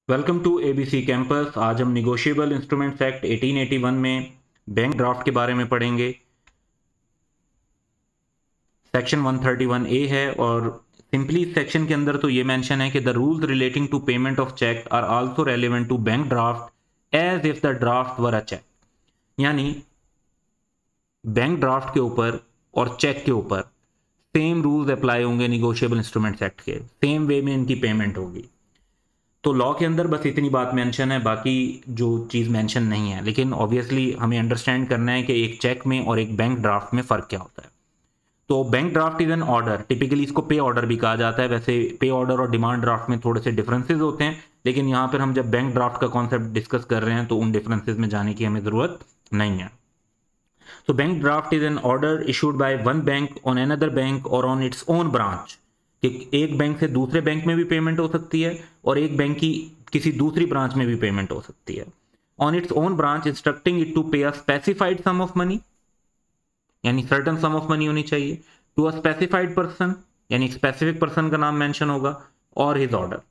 Welcome to ABC campus. आज हम negotiable instruments act 1881 में बैंक ड्राफ्ट के बारे में पढ़ेंगे। सेक्शन 131 ए है और सिंपली इस सेक्शन के अंदर तो ये मेंशन है कि the rules relating to payment of cheque are also relevant to bank draft as if the draft were a cheque. यानी बैंक ड्राफ्ट के ऊपर और चेक के ऊपर सेम रूल्स अप्लाई होंगे निगोशिएबल इंस्ट्रूमेंट्स एक्ट के, सेम वे में इनकी पेमेंट होगी। तो लॉ के अंदर बस इतनी बात मेंशन है, बाकी जो चीज़ मेंशन नहीं है। लेकिन ऑब्वियसली हमें अंडरस्टैंड करना है कि एक चेक में और एक बैंक ड्राफ्ट में फ़र्क क्या होता है। तो bank draft is an order, typically इसको पे ऑर्डर भी कहा जाता है। वैसे पे ऑर्डर और डिमांड ड्राफ्ट में थोड़े से डिफरेंसेस होते हैं, लेकिन यहाँ पर हम जब बैंक ड्राफ्ट का कॉन्सेप्ट डिस्कस कर रहे हैं तो उन डिफरेंसेस में जाने की हमें ज़रूरत नहीं है। So bank draft is an order issued by one bank on another bank or on its own branch। कि एक बैंक से दूसरे बैंक में भी पेमेंट हो सकती है और एक बैंक की किसी दूसरी ब्रांच में भी पेमेंट हो सकती है। On its own branch instructing it to pay a specified sum of money, यानी सर्टन सम ऑफ मनी होनी चाहिए, टू अ स्पेसिफाइड पर्सन, यानी स्पेसिफिक पर्सन का नाम मेंशन होगा, और हिज ऑर्डर।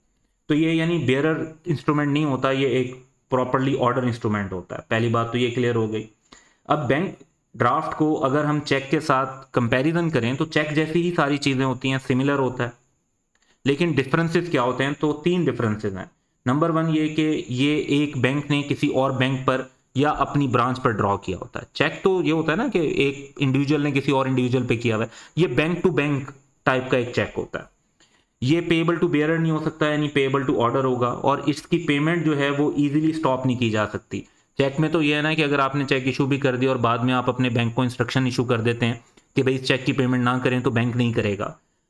तो ये यानी बेयरर इंस्ट्रूमेंट नहीं होता, ये एक प्रॉपरली ऑर्डर इंस्ट्रूमेंट होता है। पहली बात तो ये क्लियर हो गई। अब बैंक ड्राफ्ट को अगर हम चेक के साथ कंपैरिजन करें तो चेक जैसी ही सारी चीज़ें होती हैं, सिमिलर होता है। लेकिन डिफरेंसेस क्या होते हैं? तो 3 डिफरेंसेस हैं। नंबर 1 ये कि ये एक बैंक ने किसी और बैंक पर या अपनी ब्रांच पर ड्रॉ किया होता है। चेक तो ये होता है ना कि एक इंडिविजुअल ने किसी और इंडिविजुअल पे किया हुआ है। ये बैंक टू बैंक टाइप का एक चेक होता है। ये पेएबल टू बेयरर नहीं हो सकता, यानी पेएबल टू ऑर्डर होगा, और इसकी पेमेंट जो है वो इजीली स्टॉप नहीं की जा सकती। चेक में तो ये है ना कि अगर आपने चेक इशू भी कर दिया और बाद में आप अपने बैंक को इंस्ट्रक्शन इशू कर देते हैं कि भाई इस चेक की पेमेंट ना करें, तो बैंक नहीं करेगा।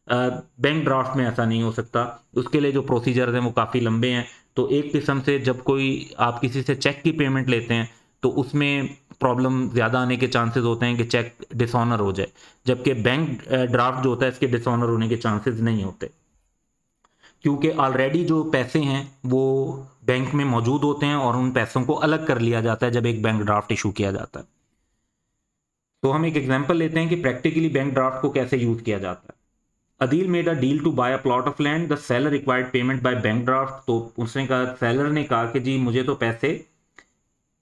बैंक ड्राफ्ट में ऐसा नहीं हो सकता। उसके लिए जो प्रोसीजर्स हैं वो काफ़ी लंबे हैं। तो एक किस्म से जब कोई आप किसी से चेक की पेमेंट लेते हैं तो उसमें प्रॉब्लम ज़्यादा आने के चांसेस होते हैं कि चेक डिसऑनर हो जाए, जबकि बैंक ड्राफ्ट जो होता है इसके डिसऑनर होने के चांसेस नहीं होते, क्योंकि ऑलरेडी जो पैसे हैं वो बैंक में मौजूद होते हैं और उन पैसों को अलग कर लिया जाता है जब एक बैंक ड्राफ्ट इशू किया जाता है। तो हम एक एग्जांपल लेते हैं कि प्रैक्टिकली बैंक ड्राफ्ट को कैसे यूज किया जाता है। Adeel made a deal to buy a plot of land, the seller required payment by bank draft. तो उसने कहा, सेलर ने कहा कि जी मुझे तो पैसे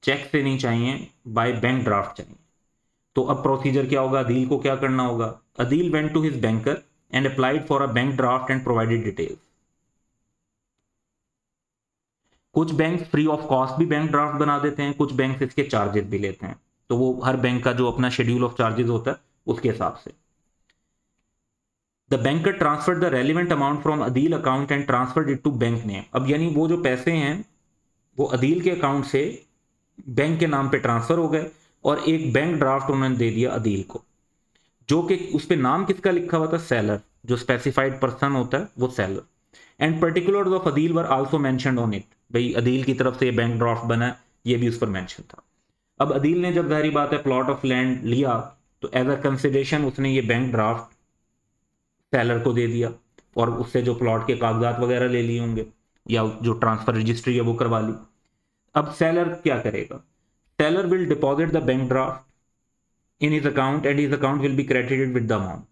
चेक से नहीं चाहिए, बाय बैंक ड्राफ्ट चाहिए। तो अब प्रोसीजर क्या होगा? अदील को क्या करना होगा? Adeel went to his banker and applied for a bank draft and provided details. कुछ बैंक फ्री ऑफ कॉस्ट भी बैंक ड्राफ्ट बना देते हैं, कुछ बैंक इसके चार्जेस भी लेते हैं। तो वो हर बैंक का जो अपना शेड्यूल ऑफ चार्जेस होता है उसके हिसाब से। The banker transferred the relevant amount from Adeel account and transferred it to bank name. अब यानी वो जो पैसे हैं वो अदील के अकाउंट से बैंक के नाम पे ट्रांसफर हो गए और एक बैंक ड्राफ्ट उन्होंने दे दिया अदील को, जो कि उस पर नाम किसका लिखा हुआ था? सेलर। जो स्पेसिफाइड पर्सन होता है वो seller. And particulars of Adeel were also mentioned on it. भाई अदील की तरफ से ये बैंक ड्राफ्ट बना, ये भी उस पर मेंशन था। अब अदील ने जब जाहिर बात है प्लॉट ऑफ लैंड लिया तो एज अ कंसिडरेशन उसने ये बैंक ड्राफ्ट सेलर को दे दिया और उससे जो प्लॉट के कागजात वगैरह ले लिए होंगे या जो ट्रांसफर रजिस्ट्री है वो करवा ली। अब सेलर क्या करेगा? Seller will deposit the bank draft in his account and his account will be credited with the amount.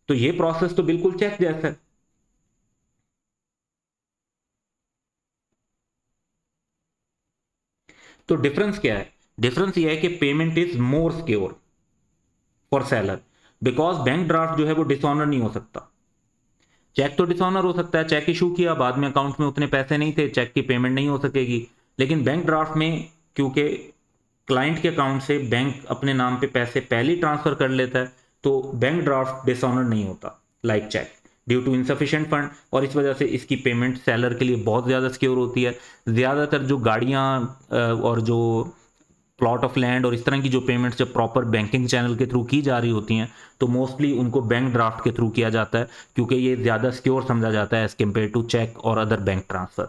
तो ये प्रोसेस तो बिल्कुल चेक जैसा है। तो डिफरेंस क्या है? डिफरेंस ये है कि payment is more secure for seller, because bank draft जो है वो डिसऑनर नहीं हो सकता। चेक तो डिसऑनर हो सकता है, चेक इशू किया, बाद में अकाउंट में उतने पैसे नहीं थे, चेक की पेमेंट नहीं हो सकेगी। लेकिन बैंक ड्राफ्ट में क्योंकि क्लाइंट के अकाउंट से बैंक अपने नाम पे पैसे पहले ही ट्रांसफर कर लेता है, तो बैंक ड्राफ्ट डिसऑनर नहीं होता like cheque due to insufficient fund, और इस वजह से इसकी पेमेंट सेलर के लिए बहुत ज़्यादा सिक्योर होती है। ज़्यादातर जो गाड़ियाँ और जो प्लॉट ऑफ लैंड और इस तरह की जो पेमेंट्स जब प्रॉपर बैंकिंग चैनल के थ्रू की जा रही होती हैं तो मोस्टली उनको बैंक ड्राफ्ट के थ्रू किया जाता है, क्योंकि ये ज़्यादा सिक्योर समझा जाता है एज़ कम्पेयर टू चेक और अदर बैंक ट्रांसफ़र।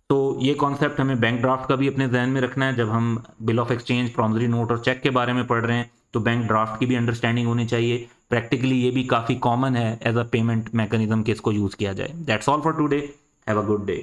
तो ये कॉन्सेप्ट हमें बैंक ड्राफ्ट का भी अपने जहन में रखना है। जब हम bill of exchange, promissory note और चेक के बारे में पढ़ रहे हैं तो बैंक ड्राफ्ट की भी अंडरस्टैंडिंग होनी चाहिए। प्रैक्टिकली ये भी काफ़ी कॉमन है एज अ पेमेंट मैकेनिज्म कि इसको यूज़ किया जाए। That's all for today. Have a good day.